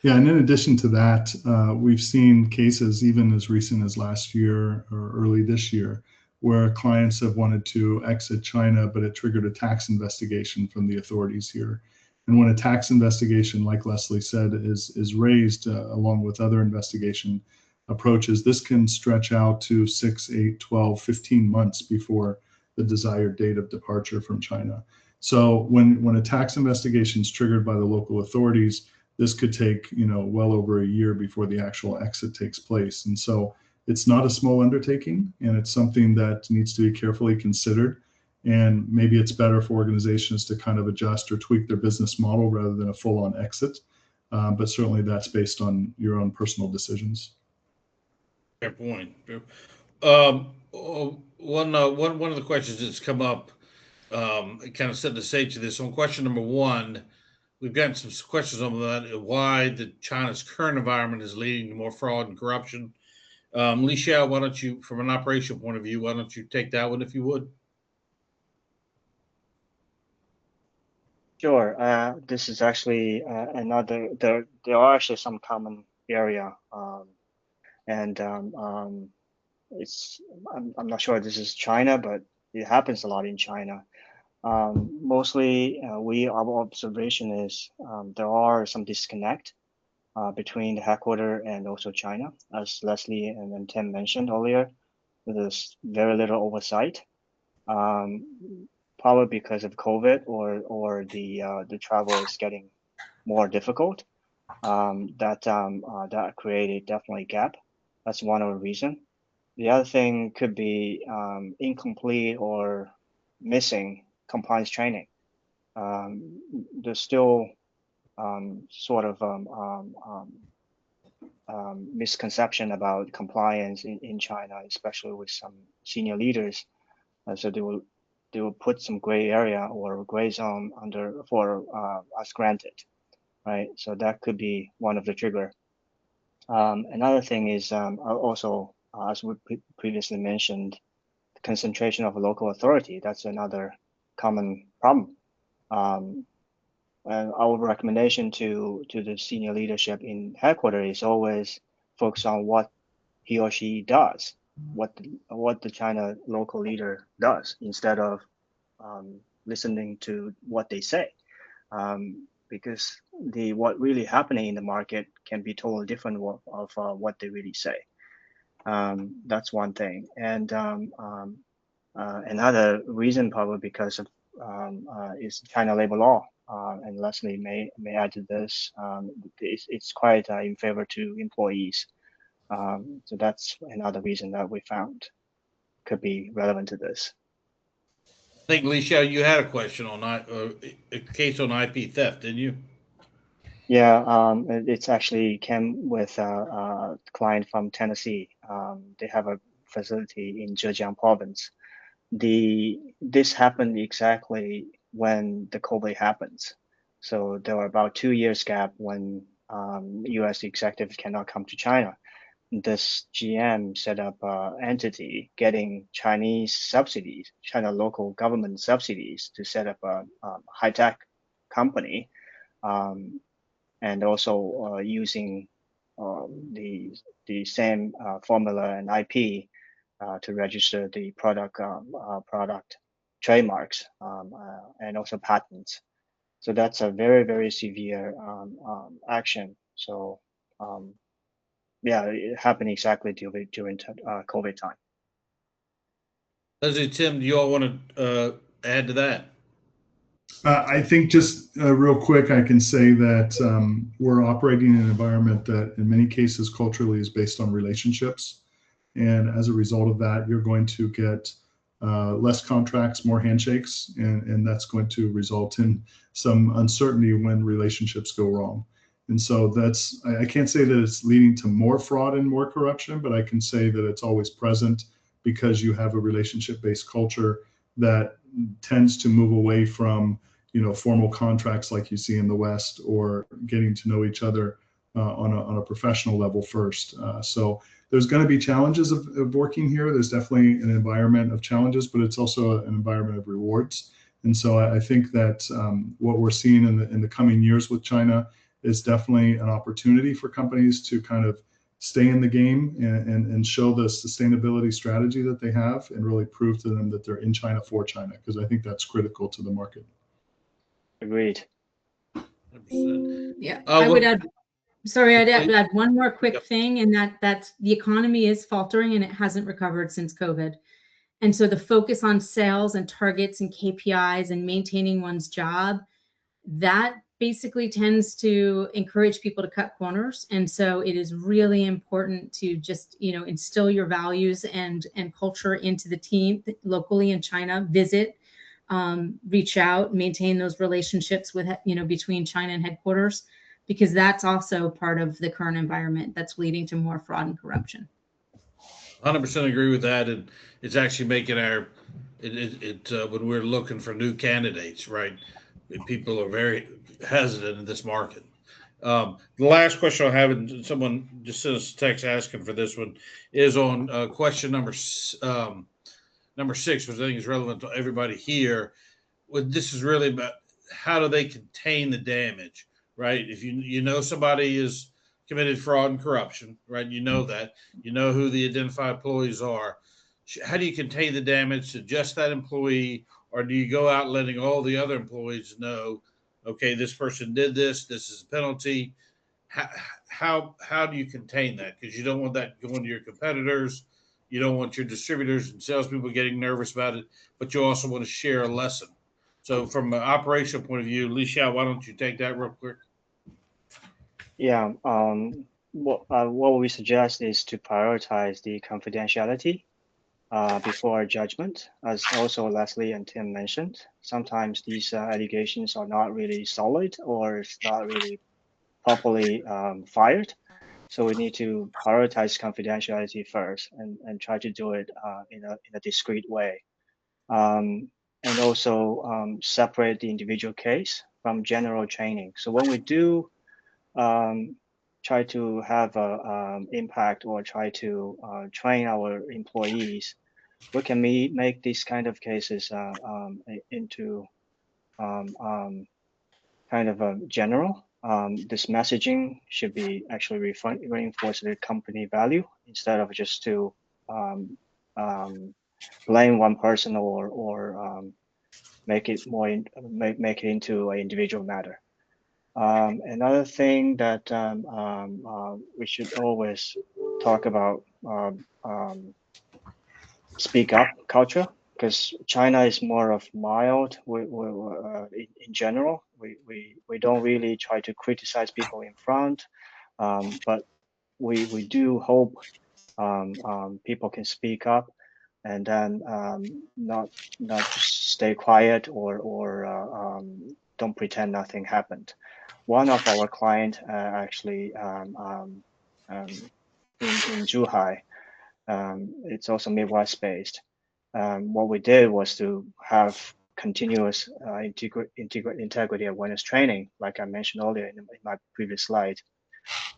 Yeah, and in addition to that, we've seen cases even as recent as last year or early this year where clients have wanted to exit China, but it triggered a tax investigation from the authorities here. And when a tax investigation, like Leslie said, is raised along with other investigation approaches, this can stretch out to 6, 8, 12, 15 months before the desired date of departure from China. So when a tax investigation is triggered by the local authorities, this could take, well over a year before the actual exit takes place. And so it's not a small undertaking, and it's something that needs to be carefully considered. And maybe it's better for organizations to kind of adjust or tweak their business model rather than a full-on exit. But certainly that's based on your own personal decisions. Fair point. One of the questions that's come up, kind of set the stage to this. On question number 1, we've gotten some questions on that, why China's current environment is leading to more fraud and corruption. Li Xiao, why don't you, from an operational point of view, why don't you take that one if you would? Sure. This is actually there are actually some common area, and I'm not sure this is China, but it happens a lot in China. Mostly, our observation is there are some disconnect between the headquarters and also China, as Leslie and Tim mentioned earlier. There's very little oversight, probably because of COVID or the travel is getting more difficult. That created definitely a gap. That's one of the reasons. The other thing could be incomplete or missing compliance training. There's still sort of misconception about compliance in China, especially with some senior leaders. So they will put some gray area or gray zone under for as granted, right? So that could be one of the trigger. Another thing is also, as we previously mentioned, the concentration of local authority. That's another common problem. And our recommendation to the senior leadership in headquarters is always focus on what he or she does, what the China local leader does, instead of listening to what they say, because what really happening in the market can be totally different of what they really say. That's one thing, and another reason probably because of is China labor law, and Leslie may add to this. It's quite in favor to employees, so that's another reason that we found could be relevant to this. I think, Li Xiao, you had a question on a case on IP theft, didn't you? Yeah, it's actually came with a client from Tennessee. They have a facility in Zhejiang province. This happened exactly when the COVID happens. So there were about 2 years gap when U.S. executives cannot come to China. This GM set up an entity getting Chinese subsidies, China local government subsidies to set up a high-tech company, and also using the same formula and IP to register the product trademarks and also patents. So that's a very, very severe action. So yeah, it happened exactly during COVID time. Leslie, Tim, do you all want to add to that? I think just real quick, I can say that we're operating in an environment that in many cases culturally is based on relationships. And as a result of that, you're going to get less contracts, more handshakes, and that's going to result in some uncertainty when relationships go wrong. And so I can't say that it's leading to more fraud and more corruption, but I can say that it's always present because you have a relationship-based culture that tends to move away from, formal contracts like you see in the West, or getting to know each other on a professional level first. So there's going to be challenges of working here. There's definitely an environment of challenges, but it's also an environment of rewards. And so I think that what we're seeing in the coming years with China is definitely an opportunity for companies to kind of stay in the game and show the sustainability strategy that they have and really prove to them that they're in China for China, because I think that's critical to the market. Agreed. 100%. Yeah, I would add, sorry, I'd add one more quick Yep. thing, and that's the economy is faltering and it hasn't recovered since COVID. And so the focus on sales and targets and KPIs and maintaining one's job, that basically tends to encourage people to cut corners. And so it is really important to just, instill your values and culture into the team locally in China, visit, reach out, maintain those relationships with, between China and headquarters, because that's also part of the current environment that's leading to more fraud and corruption. 100% agree with that, and it's actually making when we're looking for new candidates, right? People are very hesitant in this market. The last question I have, and someone just sent us a text asking for this one, is on question number 6, which I think is relevant to everybody here. This is really about how do they contain the damage, right? If you know somebody is committed fraud and corruption, right? You know that. You know who the identified employees are. How do you contain the damage to just that employee, or do you go out letting all the other employees know, okay, this person did this, this is a penalty? How do you contain that? Because you don't want that going to your competitors. You don't want your distributors and salespeople getting nervous about it, but you also want to share a lesson. So from an operational point of view, Li Xiao, why don't you take that real quick? Yeah. What we suggest is to prioritize the confidentiality before judgment, as also Leslie and Tim mentioned. Sometimes these allegations are not really solid or it's not really properly fired. So we need to prioritize confidentiality first and try to do it in a discreet way. And also separate the individual case from general training. So when we do try to have an impact or try to train our employees, we can make these kind of cases into kind of a general. This messaging should be actually reinforce the company value instead of just to blame one person or make it make it into an individual matter. Another thing that we should always talk about speak up culture, because China is more of mild. In general, we don't really try to criticize people in front, but we do hope people can speak up and then not just stay quiet or don't pretend nothing happened. One of our client actually in Zhuhai, it's also Midwest based. What we did was to have continuous integrity awareness training, like I mentioned earlier in my previous slide.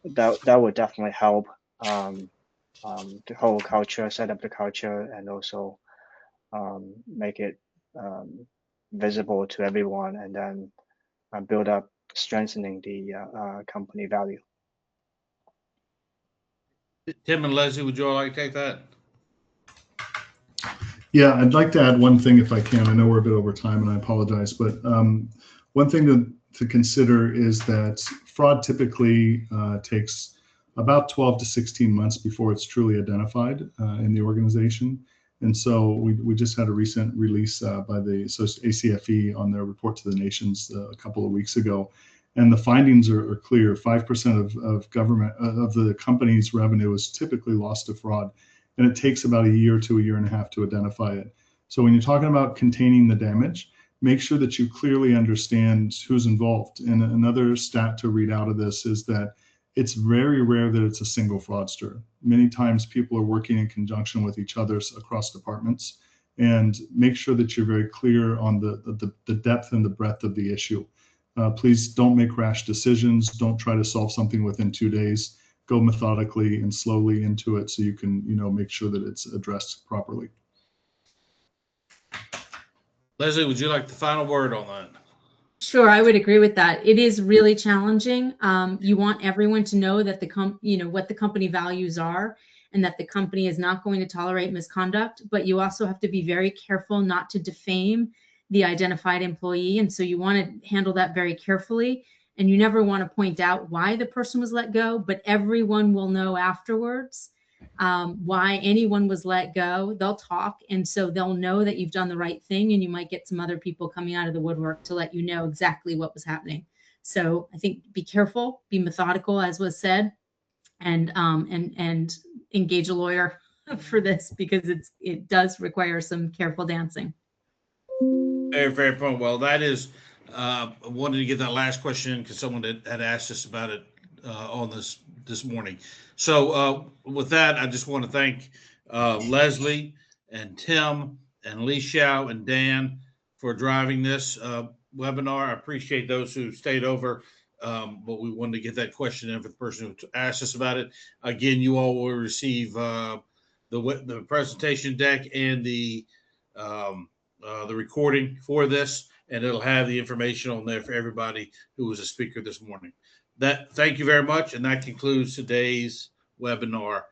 That would definitely help the whole culture, set up the culture, and also make it visible to everyone, and then build up strengthening the company value. Tim and Leslie, would you all like to take that? Yeah, I'd like to add one thing if I can. I know we're a bit over time and I apologize, but one thing to consider is that fraud typically takes about 12 to 16 months before it's truly identified in the organization. And so we just had a recent release by the ACFE on their report to the nations a couple of weeks ago. And the findings are clear. 5% of government of the company's revenue is typically lost to fraud. And it takes about a year to a year and a half to identify it. So when you're talking about containing the damage, make sure that you clearly understand who's involved. And another stat to read out of this is that it's very rare that it's a single fraudster. Many times people are working in conjunction with each other across departments, and make sure that you're very clear on the depth and the breadth of the issue. Please don't make rash decisions. Don't try to solve something within 2 days. Go methodically and slowly into it so you can, make sure that it's addressed properly. Leslie, would you like the final word on that? Sure, I would agree with that. It is really challenging. You want everyone to know that what the company values are, and that the company is not going to tolerate misconduct. But you also have to be very careful not to defame the identified employee, and so you want to handle that very carefully. And you never want to point out why the person was let go, but everyone will know afterwards why anyone was let go. They'll talk, and so they'll know that you've done the right thing, and you might get some other people coming out of the woodwork to let you know exactly what was happening. So I think be careful, be methodical, as was said, and engage a lawyer for this, because it does require some careful dancing. Very, very point. Well, that is, I wanted to get that last question in because someone had asked us about it on this morning. So with that, I just want to thank Leslie and Tim and Lee Xiao and Dan for driving this webinar. I appreciate those who stayed over, but we wanted to get that question in for the person who asked us about it. Again, you all will receive the presentation deck and the recording for this, and it'll have the information on there for everybody who was a speaker this morning. Thank you very much, and that concludes today's webinar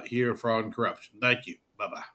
here at Fraud and Corruption. Thank you. Bye-bye.